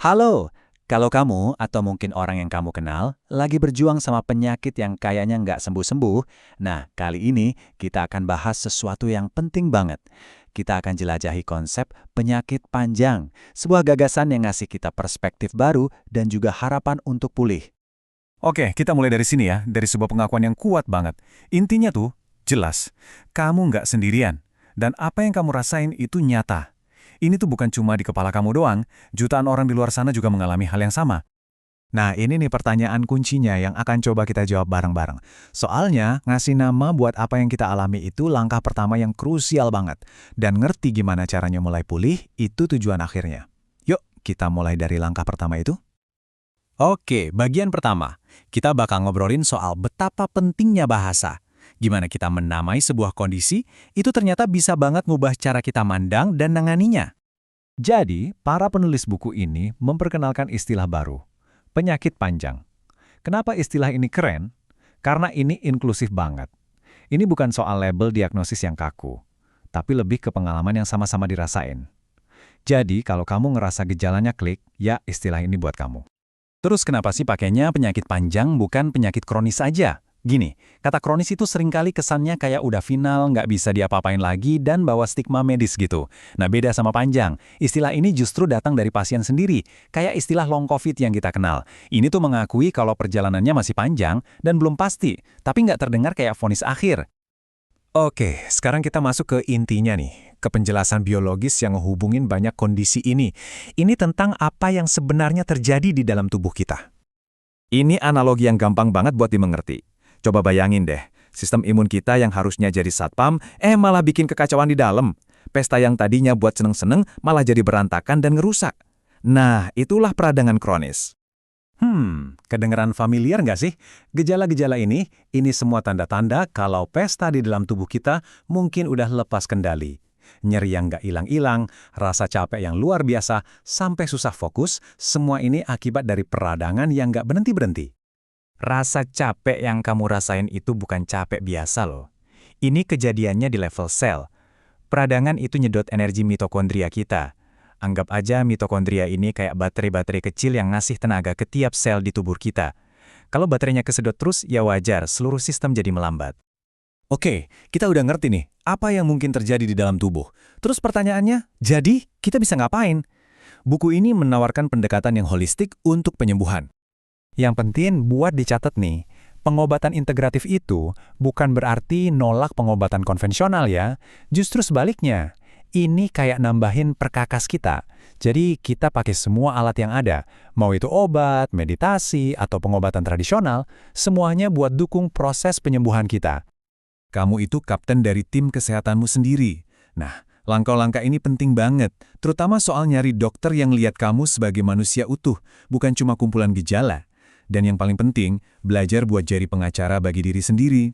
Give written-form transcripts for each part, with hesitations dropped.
Halo, kalau kamu atau mungkin orang yang kamu kenal lagi berjuang sama penyakit yang kayaknya nggak sembuh-sembuh, nah kali ini kita akan bahas sesuatu yang penting banget. Kita akan jelajahi konsep penyakit panjang, sebuah gagasan yang ngasih kita perspektif baru dan juga harapan untuk pulih. Oke, kita mulai dari sini ya, dari sebuah pengakuan yang kuat banget. Intinya tuh, jelas, kamu nggak sendirian. Dan apa yang kamu rasain itu nyata. Ini tuh bukan cuma di kepala kamu doang, jutaan orang di luar sana juga mengalami hal yang sama. Nah, ini nih pertanyaan kuncinya yang akan coba kita jawab bareng-bareng. Soalnya, ngasih nama buat apa yang kita alami itu langkah pertama yang krusial banget. Dan ngerti gimana caranya mulai pulih, itu tujuan akhirnya. Yuk, kita mulai dari langkah pertama itu. Oke, bagian pertama, kita bakal ngobrolin soal betapa pentingnya bahasa. Gimana kita menamai sebuah kondisi, itu ternyata bisa banget ngubah cara kita mandang dan nanganinya. Jadi, para penulis buku ini memperkenalkan istilah baru, penyakit panjang. Kenapa istilah ini keren? Karena ini inklusif banget. Ini bukan soal label diagnosis yang kaku, tapi lebih ke pengalaman yang sama-sama dirasain. Jadi, kalau kamu ngerasa gejalanya klik, ya istilah ini buat kamu. Terus kenapa sih pakainya penyakit panjang bukan penyakit kronis aja? Gini, kata kronis itu seringkali kesannya kayak udah final, nggak bisa diapa-apain lagi, dan bawa stigma medis gitu. Nah beda sama panjang, istilah ini justru datang dari pasien sendiri, kayak istilah long covid yang kita kenal. Ini tuh mengakui kalau perjalanannya masih panjang dan belum pasti, tapi nggak terdengar kayak vonis akhir. Oke, sekarang kita masuk ke intinya nih, ke penjelasan biologis yang menghubungin banyak kondisi ini. Ini tentang apa yang sebenarnya terjadi di dalam tubuh kita. Ini analogi yang gampang banget buat dimengerti. Coba bayangin deh, sistem imun kita yang harusnya jadi satpam, malah bikin kekacauan di dalam. Pesta yang tadinya buat seneng-seneng malah jadi berantakan dan ngerusak. Nah, itulah peradangan kronis. Kedengeran familiar nggak sih? Gejala-gejala ini semua tanda-tanda kalau pesta di dalam tubuh kita mungkin udah lepas kendali. Nyeri yang nggak hilang-hilang, rasa capek yang luar biasa, sampai susah fokus, semua ini akibat dari peradangan yang nggak berhenti-berhenti. Rasa capek yang kamu rasain itu bukan capek biasa loh. Ini kejadiannya di level sel. Peradangan itu nyedot energi mitokondria kita. Anggap aja mitokondria ini kayak baterai-baterai kecil yang ngasih tenaga ke tiap sel di tubuh kita. Kalau baterainya kesedot terus, ya wajar, seluruh sistem jadi melambat. Oke, kita udah ngerti nih, apa yang mungkin terjadi di dalam tubuh. Terus pertanyaannya, jadi kita bisa ngapain? Buku ini menawarkan pendekatan yang holistik untuk penyembuhan. Yang penting buat dicatat nih, pengobatan integratif itu bukan berarti nolak pengobatan konvensional ya, justru sebaliknya. Ini kayak nambahin perkakas kita. Jadi kita pakai semua alat yang ada, mau itu obat, meditasi, atau pengobatan tradisional, semuanya buat dukung proses penyembuhan kita. Kamu itu kapten dari tim kesehatanmu sendiri. Nah, langkah-langkah ini penting banget, terutama soal nyari dokter yang lihat kamu sebagai manusia utuh, bukan cuma kumpulan gejala. Dan yang paling penting, belajar buat jadi pengacara bagi diri sendiri.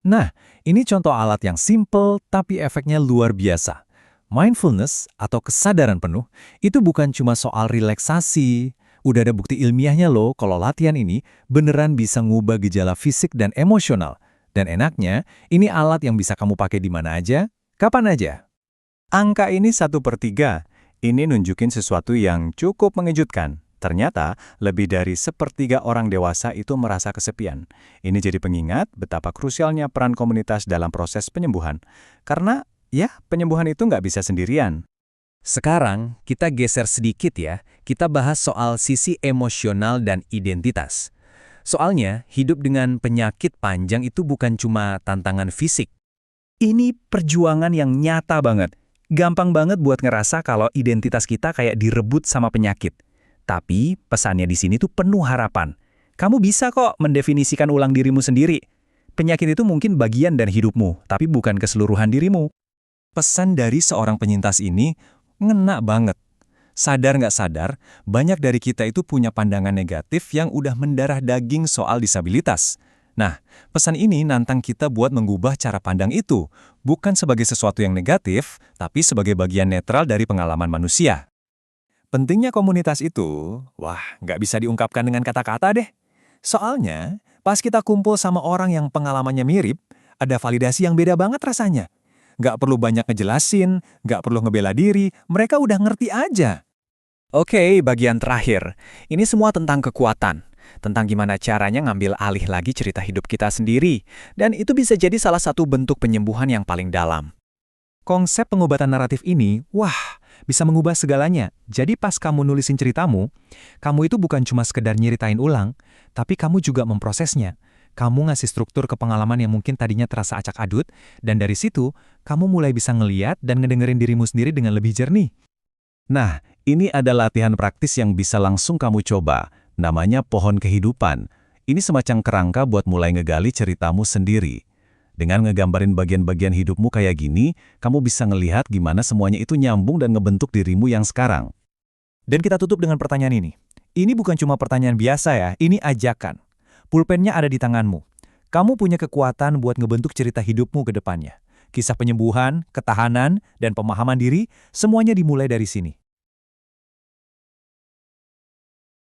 Nah, ini contoh alat yang simple tapi efeknya luar biasa. Mindfulness atau kesadaran penuh itu bukan cuma soal relaksasi. Udah ada bukti ilmiahnya loh kalau latihan ini beneran bisa ngubah gejala fisik dan emosional. Dan enaknya, ini alat yang bisa kamu pakai di mana aja, kapan aja. Angka ini 1/3. Ini nunjukin sesuatu yang cukup mengejutkan. Ternyata, lebih dari 1/3 orang dewasa itu merasa kesepian. Ini jadi pengingat betapa krusialnya peran komunitas dalam proses penyembuhan. Karena, ya, penyembuhan itu nggak bisa sendirian. Sekarang, kita geser sedikit ya, kita bahas soal sisi emosional dan identitas. Soalnya, hidup dengan penyakit panjang itu bukan cuma tantangan fisik. Ini perjuangan yang nyata banget. Gampang banget buat ngerasa kalau identitas kita kayak direbut sama penyakit. Tapi, pesannya di sini tuh penuh harapan. Kamu bisa kok mendefinisikan ulang dirimu sendiri. Penyakit itu mungkin bagian dari hidupmu, tapi bukan keseluruhan dirimu. Pesan dari seorang penyintas ini ngena banget. Sadar nggak sadar, banyak dari kita itu punya pandangan negatif yang udah mendarah daging soal disabilitas. Nah, pesan ini nantang kita buat mengubah cara pandang itu, bukan sebagai sesuatu yang negatif, tapi sebagai bagian netral dari pengalaman manusia. Pentingnya komunitas itu, wah, nggak bisa diungkapkan dengan kata-kata deh. Soalnya, pas kita kumpul sama orang yang pengalamannya mirip, ada validasi yang beda banget rasanya. Nggak perlu banyak ngejelasin, nggak perlu ngebela diri, mereka udah ngerti aja. Oke, bagian terakhir. Ini semua tentang kekuatan. Tentang gimana caranya ngambil alih lagi cerita hidup kita sendiri. Dan itu bisa jadi salah satu bentuk penyembuhan yang paling dalam. Konsep pengobatan naratif ini, wah, bisa mengubah segalanya. Jadi pas kamu nulisin ceritamu, kamu itu bukan cuma sekedar nyeritain ulang, tapi kamu juga memprosesnya. Kamu ngasih struktur ke pengalaman yang mungkin tadinya terasa acak-adut, dan dari situ, kamu mulai bisa ngeliat dan ngedengerin dirimu sendiri dengan lebih jernih. Nah, ini ada latihan praktis yang bisa langsung kamu coba. Namanya pohon kehidupan. Ini semacam kerangka buat mulai ngegali ceritamu sendiri. Dengan ngegambarin bagian-bagian hidupmu kayak gini, kamu bisa ngelihat gimana semuanya itu nyambung dan ngebentuk dirimu yang sekarang. Dan kita tutup dengan pertanyaan ini. Ini bukan cuma pertanyaan biasa ya, ini ajakan. Pulpennya ada di tanganmu. Kamu punya kekuatan buat ngebentuk cerita hidupmu ke depannya. Kisah penyembuhan, ketahanan, dan pemahaman diri, semuanya dimulai dari sini.